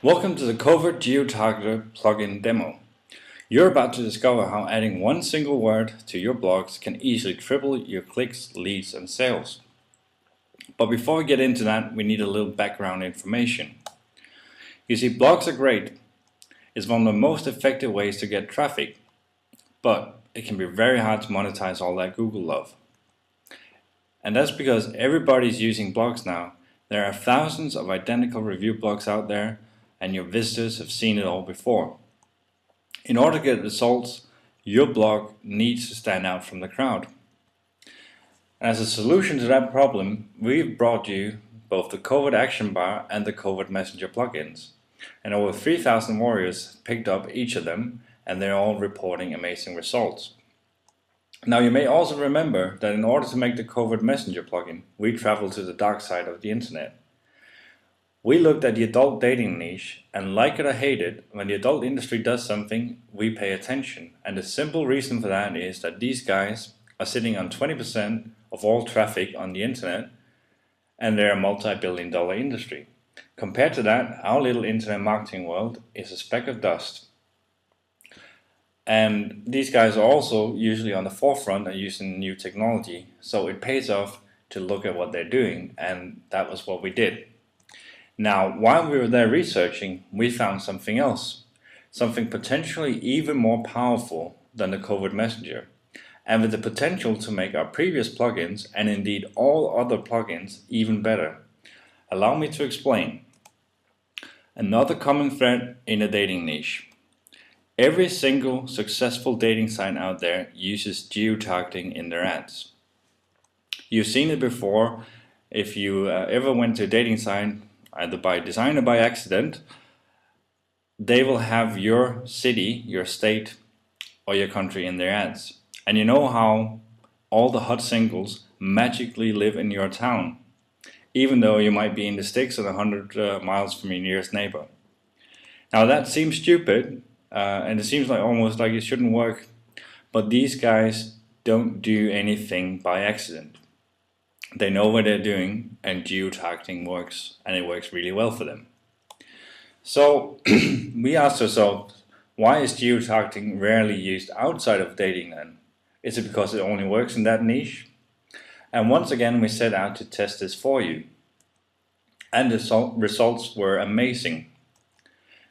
Welcome to the Covert Geo-Targeter plugin demo. You're about to discover how adding one single word to your blogs can easily triple your clicks, leads and sales. But before we get into that, we need a little background information. You see, blogs are great. It's one of the most effective ways to get traffic, but it can be very hard to monetize all that Google love. And that's because everybody's using blogs now. There are thousands of identical review blogs out there, and your visitors have seen it all before. In order to get results, your blog needs to stand out from the crowd. As a solution to that problem, we've brought you both the Covert Action Bar and the Covert Messenger plugins. And over 3,000 warriors picked up each of them, and they're all reporting amazing results. Now you may also remember that in order to make the Covert Messenger plugin, we traveled to the dark side of the internet. We looked at the adult dating niche, and like it or hate it, when the adult industry does something, we pay attention. And the simple reason for that is that these guys are sitting on 20% of all traffic on the internet, and they're a multi-billion-dollar industry. Compared to that, our little internet marketing world is a speck of dust. And these guys are also usually on the forefront of using new technology, so it pays off to look at what they're doing, and that was what we did. Now, while we were there researching, we found something else, something potentially even more powerful than the Covert Messenger, and with the potential to make our previous plugins, and indeed all other plugins, even better. Allow me to explain. Another common thread in the dating niche. Every single successful dating site out there uses geo-targeting in their ads. You've seen it before if you ever went to a dating site, either by design or by accident. They will have your city, your state or your country in their ads. And you know how all the hot singles magically live in your town, even though you might be in the sticks and 100 miles from your nearest neighbor. Now that seems stupid and it seems like almost like it shouldn't work, but these guys don't do anything by accident. They know what they're doing, and geo-targeting works, and it works really well for them. So we asked ourselves, why is geo-targeting rarely used outside of dating then? Is it because it only works in that niche? And once again we set out to test this for you. And the results were amazing.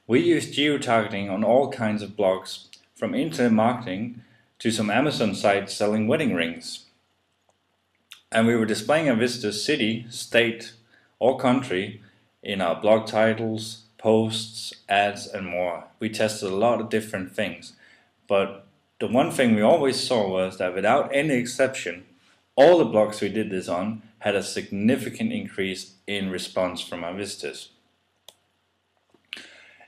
We used geo-targeting on all kinds of blogs, from internet marketing to some Amazon sites selling wedding rings. And we were displaying a visitor's city, state or country in our blog titles, posts, ads and more. We tested a lot of different things, but the one thing we always saw was that without any exception, all the blogs we did this on had a significant increase in response from our visitors.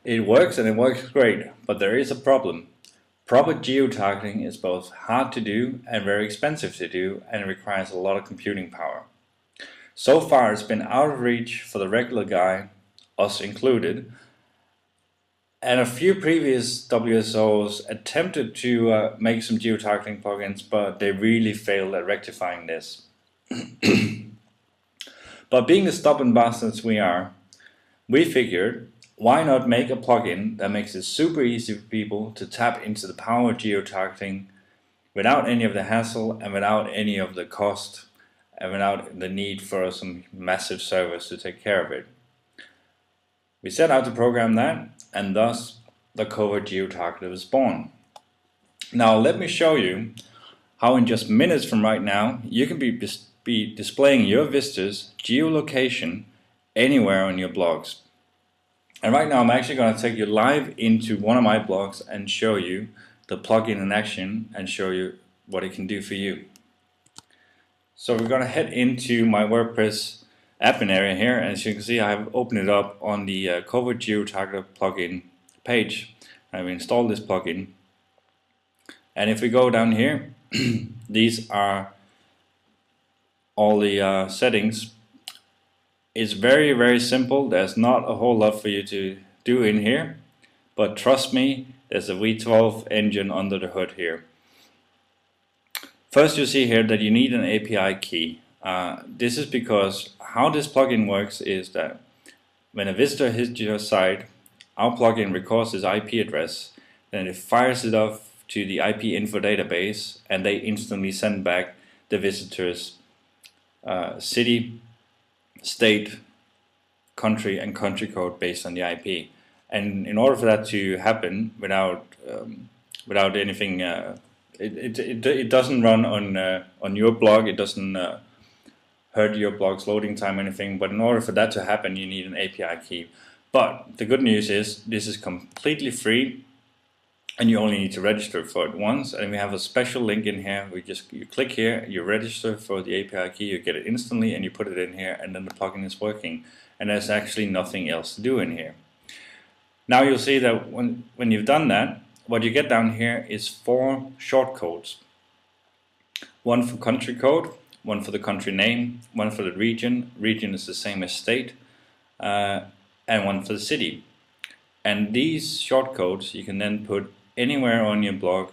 It works, and it works great, but there is a problem. Proper geo-targeting is both hard to do and very expensive to do, and it requires a lot of computing power. So far it's been out of reach for the regular guy, us included, and a few previous WSOs attempted to make some geo-targeting plugins, but they really failed at rectifying this. But being the stubborn bastards we are, we figured, why not make a plugin that makes it super easy for people to tap into the power of geo-targeting without any of the hassle and without any of the cost and without the need for some massive servers to take care of it. We set out to program that, and thus the Covert Geo-Targeter was born. Now let me show you how in just minutes from right now you can be displaying your visitors' geolocation anywhere on your blogs. And right now I'm actually going to take you live into one of my blogs and show you the plugin in action and show you what it can do for you. So we're going to head into my WordPress admin area here, and as you can see I have opened it up on the Covert Geo-Targeter plugin page. I've installed this plugin, and if we go down here these are all the settings. It's very simple. There's not a whole lot for you to do in here, but trust me, there's a V12 engine under the hood here. First you see here that you need an API key. This is because how this plugin works is that when a visitor hits your site, our plugin records this IP address, then it fires it off to the IP info database, and they instantly send back the visitor's city, state, country, and country code based on the IP. And in order for that to happen without anything, it doesn't run on your blog. It doesn't hurt your blog's loading time or anything. But in order for that to happen, you need an API key. But the good news is this is completely free, and you only need to register for it once. And we have a special link in here. You click here, you register for the API key, you get it instantly, and you put it in here, and then the plugin is working. And there's actually nothing else to do in here. Now you'll see that when you've done that, what you get down here is 4 shortcodes. One for country code, one for the country name, one for the region. Region is the same as state, and one for the city. And these shortcodes you can then put anywhere on your blog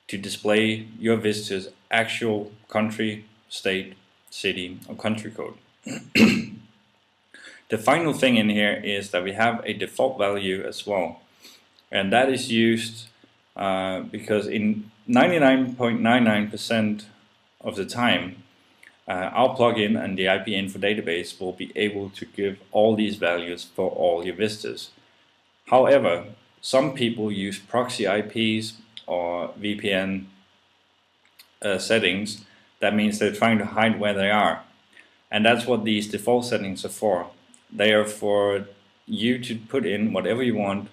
to display your visitors' actual country, state, city, or country code. The final thing in here is that we have a default value as well, and that is used because in 99.99% of the time our plugin and the IP info database will be able to give all these values for all your visitors. However, some people use proxy IPs or VPN settings. That means they're trying to hide where they are, and that's what these default settings are for. They are for you to put in whatever you want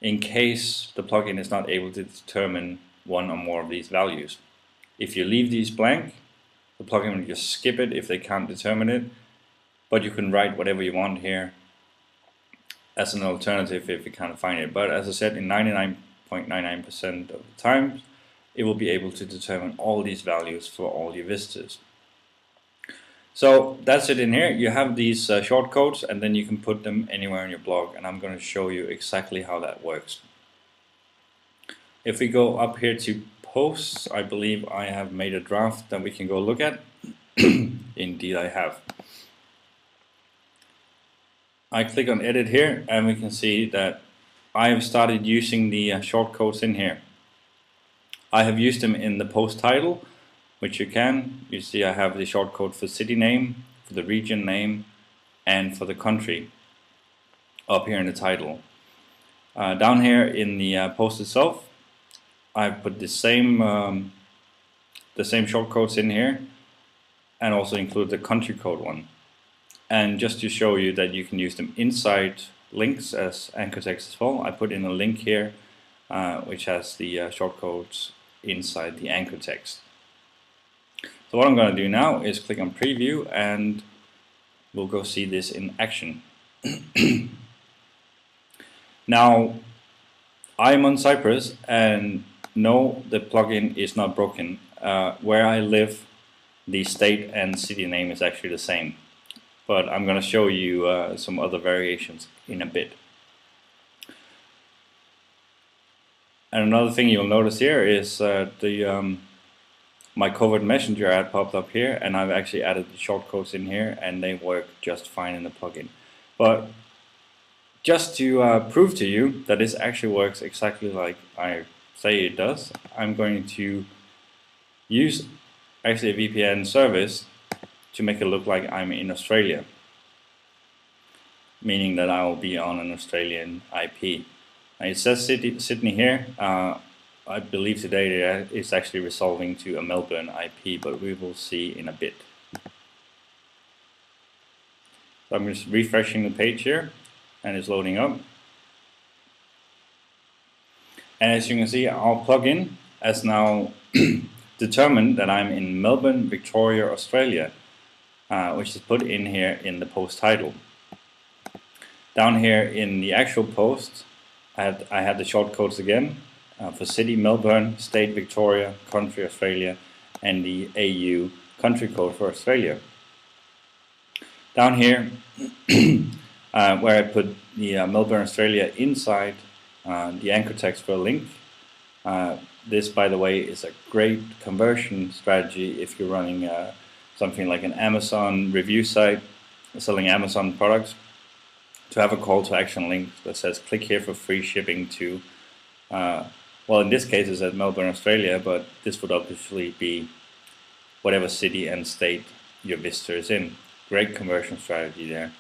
in case the plugin is not able to determine one or more of these values. If you leave these blank, the plugin will just skip it if they can't determine it, but you can write whatever you want here as an alternative if you can't find it. But as I said, in 99.99% of the time, it will be able to determine all these values for all your visitors. So that's it in here. You have these shortcodes, and then you can put them anywhere in your blog, and I'm going to show you exactly how that works. If we go up here to posts, I believe I have made a draft that we can go look at. Indeed I have. I click on edit here, and we can see that I have started using the shortcodes in here. I have used them in the post title, which you see I have the shortcode for city name, for the region name, and for the country up here in the title. Down here in the post itself, I've put the same shortcodes in here, and also include the country code one. And just to show you that you can use them inside links as anchor text as well, I put in a link here which has the shortcodes inside the anchor text. So what I'm going to do now is click on preview, and we'll go see this in action. Now I'm on Cyprus, and no, the plugin is not broken. Where I live, the state and city name is actually the same, but I'm going to show you some other variations in a bit. And another thing you'll notice here is my Covert Messenger ad popped up here, and I've actually added the shortcodes in here, and they work just fine in the plugin. But just to prove to you that this actually works exactly like I say it does, I'm going to use actually a VPN service to make it look like I'm in Australia, meaning that I will be on an Australian IP. Now it says Sydney here. I believe today it's actually resolving to a Melbourne IP, but we will see in a bit. So I'm just refreshing the page here, and it's loading up. And as you can see, our plugin has now determined that I'm in Melbourne, Victoria, Australia, which is put in here in the post title. Down here in the actual post, I had the shortcodes again for city Melbourne, state Victoria, country Australia, and the AU country code for Australia. Down here, where I put the Melbourne, Australia inside the anchor text for a link. This, by the way, is a great conversion strategy if you're running something like an Amazon review site selling Amazon products. to have a call to action link that says click here for free shipping to, well, in this case it's at Melbourne, Australia, but this would obviously be whatever city and state your visitor is in. Great conversion strategy there.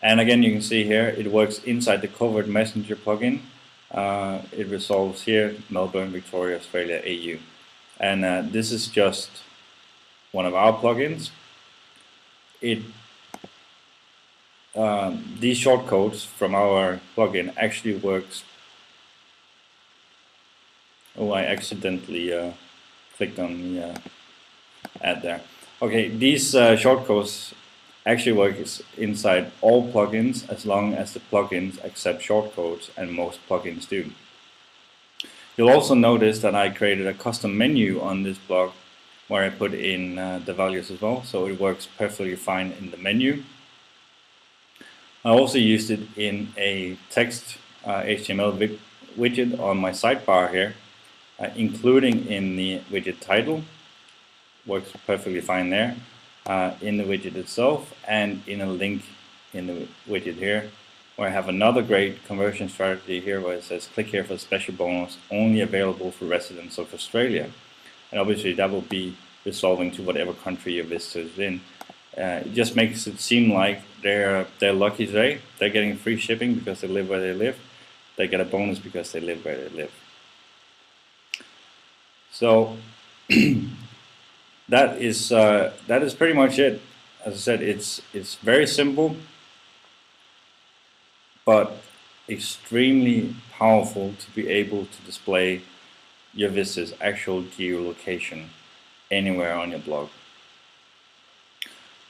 And again, you can see here it works inside the Covert Messenger plugin. It resolves here Melbourne, Victoria, Australia, AU. And this is just one of our plugins. These shortcodes from our plugin actually works. Oh, I accidentally clicked on the ad there. Okay, these shortcodes actually work inside all plugins as long as the plugins accept shortcodes, and most plugins do. You'll also notice that I created a custom menu on this blog where I put in the values as well, so it works perfectly fine in the menu. I also used it in a text HTML widget on my sidebar here, including in the widget title. Works perfectly fine there, in the widget itself, and in a link in the widget here, where I have another great conversion strategy here where it says click here for a special bonus only available for residents of Australia. And obviously that will be resolving to whatever country your visitor is in. It just makes it seem like they're lucky today. They're getting free shipping because they live where they live. They get a bonus because they live where they live. So that is pretty much it. As I said, it's very simple, but extremely powerful to be able to display your visitor's actual geolocation anywhere on your blog.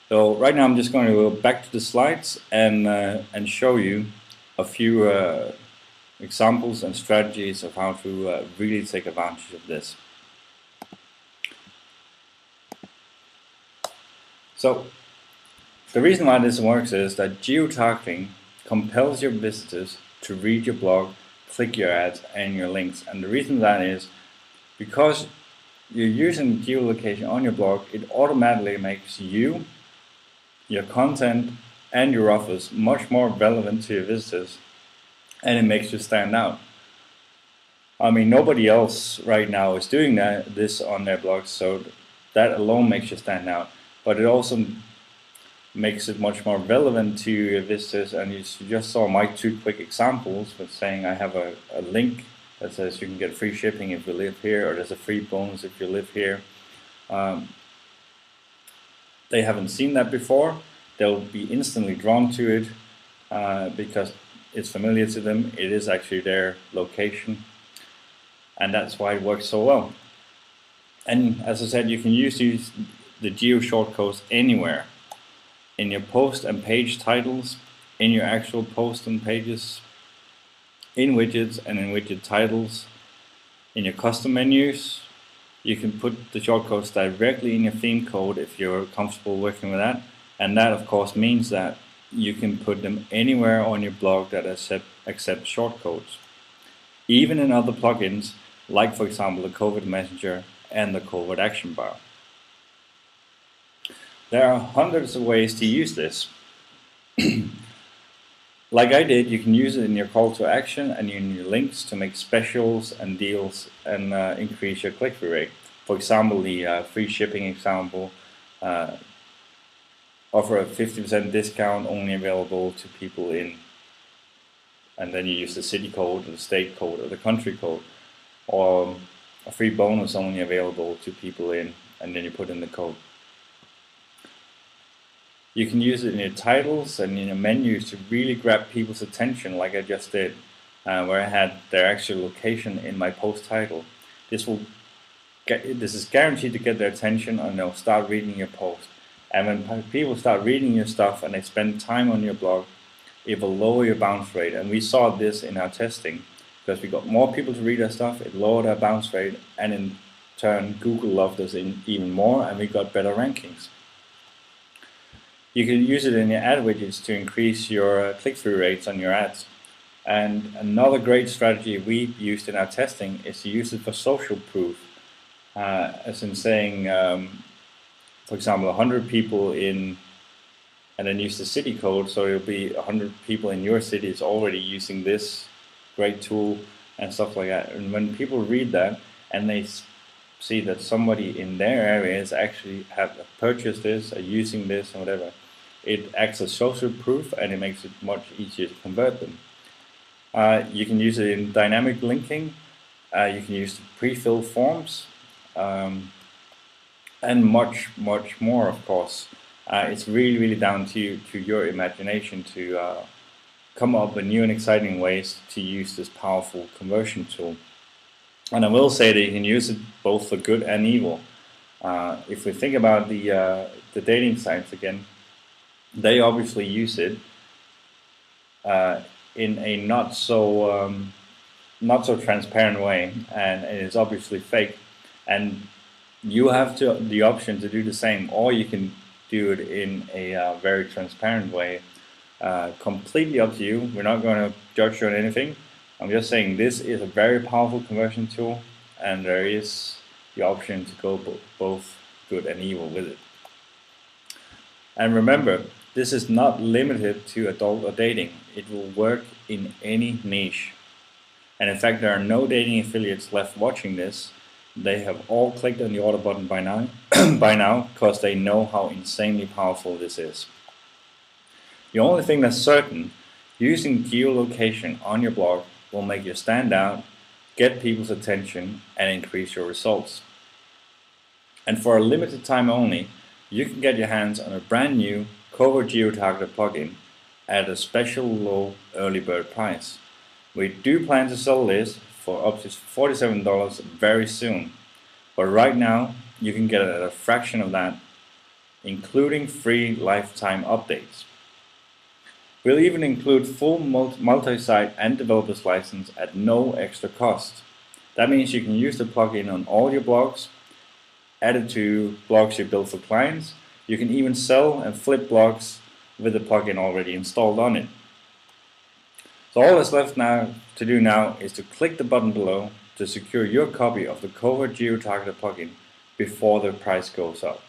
So right now I'm just going to go back to the slides and show you a few examples and strategies of how to really take advantage of this. So the reason why this works is that geotargeting compels your visitors to read your blog, click your ads and your links. And the reason that is because you're using geolocation on your blog, it automatically makes you, your content and your offers much more relevant to your visitors, and it makes you stand out. I mean, nobody else right now is doing this on their blogs, so that alone makes you stand out. But it also makes it much more relevant to your visitors, and you just saw my 2 quick examples with saying I have a link that says you can get free shipping if you live here, or there's a free bonus if you live here. They haven't seen that before. They'll be instantly drawn to it because it's familiar to them. It is actually their location, and that's why it works so well. And as I said, you can use the geo shortcodes anywhere, in your post and page titles, in your actual post and pages, in widgets and in widget titles, in your custom menus. You can put the shortcodes directly in your theme code if you're comfortable working with that. And that of course means that you can put them anywhere on your blog that accepts shortcodes. Even in other plugins, like for example the Covert Messenger and the Covert Action Bar. There are hundreds of ways to use this. Like I did, you can use it in your call to action and in your links to make specials and deals and increase your click-through rate. For example, the free shipping example, offer a 50% discount only available to people in, and then you use the city code or the state code or the country code, or a free bonus only available to people in, and then you put in the code. You can use it in your titles and in your menus to really grab people's attention, like I just did, where I had their actual location in my post title. This is guaranteed to get their attention, and they'll start reading your post. And when people start reading your stuff and they spend time on your blog, it will lower your bounce rate. And we saw this in our testing, because we got more people to read our stuff, it lowered our bounce rate, and in turn Google loved us even more, and we got better rankings. You can use it in your ad widgets to increase your click-through rates on your ads. And another great strategy we used in our testing is to use it for social proof, as in saying, for example, 100 people in and then use the city code, so it'll be 100 people in your city is already using this great tool and stuff like that. And when people read that and they see that somebody in their area is actually have purchased this, are using this or whatever, it acts as social proof, and it makes it much easier to convert them. You can use it in dynamic linking, you can use pre-fill forms, and much more, of course. It's really down to your imagination to come up with new and exciting ways to use this powerful conversion tool. And I will say that you can use it both for good and evil. If we think about the dating sites again, they obviously use it in a not so transparent way, and it is obviously fake. And you have the option to do the same, or you can do it in a very transparent way. Completely up to you. We're not going to judge you on anything. I'm just saying this is a very powerful conversion tool, and there is the option to go both good and evil with it. And remember, this is not limited to adult or dating. It will work in any niche. And in fact, there are no dating affiliates left watching this. They have all clicked on the order button by now, because they know how insanely powerful this is. The only thing that's certain, using geolocation on your blog will make you stand out, get people's attention, and increase your results. And for a limited time only, you can get your hands on a brand new Covert geo-targeted plugin at a special low early bird price. We do plan to sell this for up to $47 very soon, but right now you can get it at a fraction of that, including free lifetime updates. We'll even include full multi-site and developer's license at no extra cost. That means you can use the plugin on all your blogs, add it to blogs you build for clients. You can even sell and flip blogs with the plugin already installed on it. So all that's left now to do now is to click the button below to secure your copy of the Covert geo-targeted plugin before the price goes up.